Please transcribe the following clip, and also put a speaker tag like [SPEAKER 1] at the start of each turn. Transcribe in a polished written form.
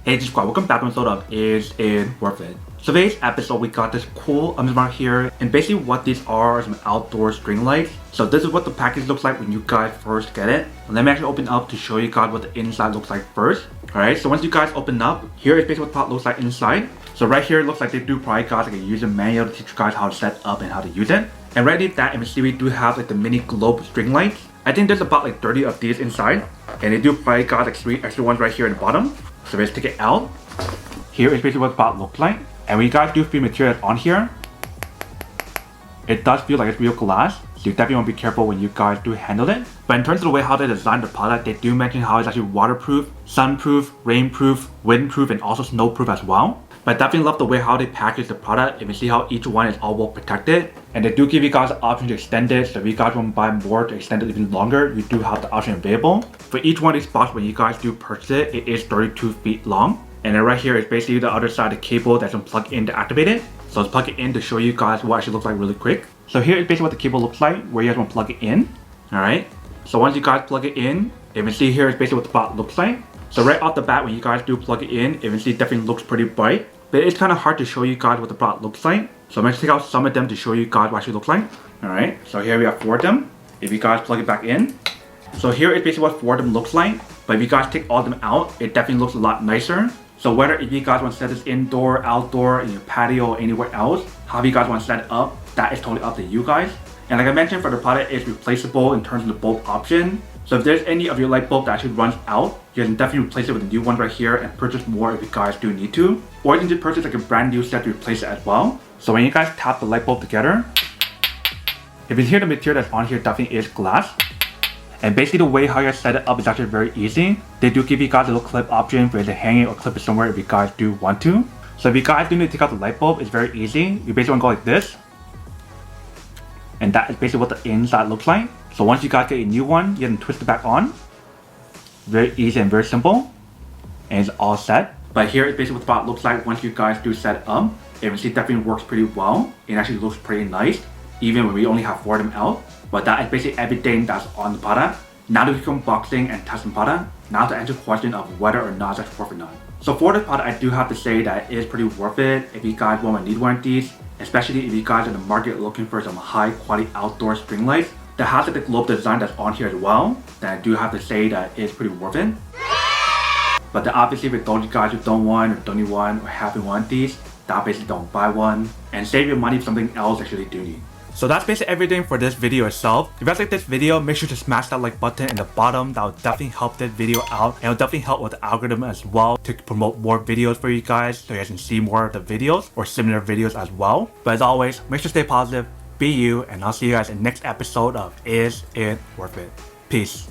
[SPEAKER 1] Hey squad, welcome back to an episode of Is It Worth It? So today's episode we got this cool right here, and basically what these are some outdoor string lights. So this is what the package looks like when you guys first get it. And let me actually open up to show you guys what the inside looks like first. Alright, so once you guys open up, here is basically what the product looks like inside. So right here it looks like they do provide guys like a user manual to teach you guys how to set up and how to use it. And right underneath that, we do have like the mini globe string lights. I think there's about like 30 of these inside, and they do provide guys like 3 extra ones right here at the bottom. So let's take it out. Here is basically what the product looks like. And when you guys do feel material on here, it does feel like it's real glass. So you definitely want to be careful when you guys do handle it. But in terms of the way how they designed the product, they do mention how it's actually waterproof, sunproof, rainproof, windproof, and also snowproof as well. But I definitely love the way how they package the product. You can see how each one is all well protected. And they do give you guys the option to extend it. So if you guys want to buy more to extend it even longer, you do have the option available. For each one of these spots, when you guys do purchase it, it is 32 feet long. And then right here is basically the other side of the cable that's going to plug in to activate it. So let's plug it in to show you guys what it actually looks like really quick. So here is basically what the cable looks like, where you guys want to plug it in. Alright. So once you guys plug it in, you can see here is basically what the product looks like. So right off the bat, when you guys do plug it in, you can see it definitely looks pretty bright. But it's kind of hard to show you guys what the product looks like. So I'm going to take out some of them to show you guys what it actually looks like. Alright. So here we have 4 of them. If you guys plug it back in. So here is basically what 4 of them looks like. But if you guys take all of them out, it definitely looks a lot nicer. So whether if you guys want to set this indoor, outdoor, in your patio, or anywhere else, however you guys want to set it up, that is totally up to you guys. And like I mentioned, for the product, it's replaceable in terms of the bulb option. So if there's any of your light bulb that actually runs out, you can definitely replace it with a new one right here and purchase more if you guys do need to. Or you can just purchase like a brand new set to replace it as well. So when you guys tap the light bulb together, if you hear the material that's on here definitely is glass. And basically the way how you set it up is actually very easy. They do give you guys a little clip option for you to hang it or clip it somewhere if you guys do want to. So if you guys do need to take out the light bulb, it's very easy. You basically want to go like this. And that is basically what the inside looks like. So once you guys get a new one, you can twist it back on. Very easy and very simple. And it's all set. But here is basically what the product looks like once you guys do set it up. You can see it definitely works pretty well. It actually looks pretty nice, even when we only have 4 of them out. But that is basically everything that's on the product. Now that we can unboxing and testing the product, now to answer the question of whether or not it's worth it or not. So for this product, I do have to say that it is pretty worth it if you guys want to need one of these, especially if you guys are in the market looking for some high quality outdoor string lights that has the globe design that's on here as well. Then I do have to say that it's pretty worth it. But then obviously with those guys who don't want or don't need one or haven't one of these, that basically don't buy one and save your money for something else that you really do need. So that's basically everything for this video itself. If you guys like this video, make sure to smash that like button in the bottom. That will definitely help this video out, and it will definitely help with the algorithm as well to promote more videos for you guys so you guys can see more of the videos or similar videos as well. But as always, make sure to stay positive, be you, and I'll see you guys in the next episode of Is It Worth It? Peace.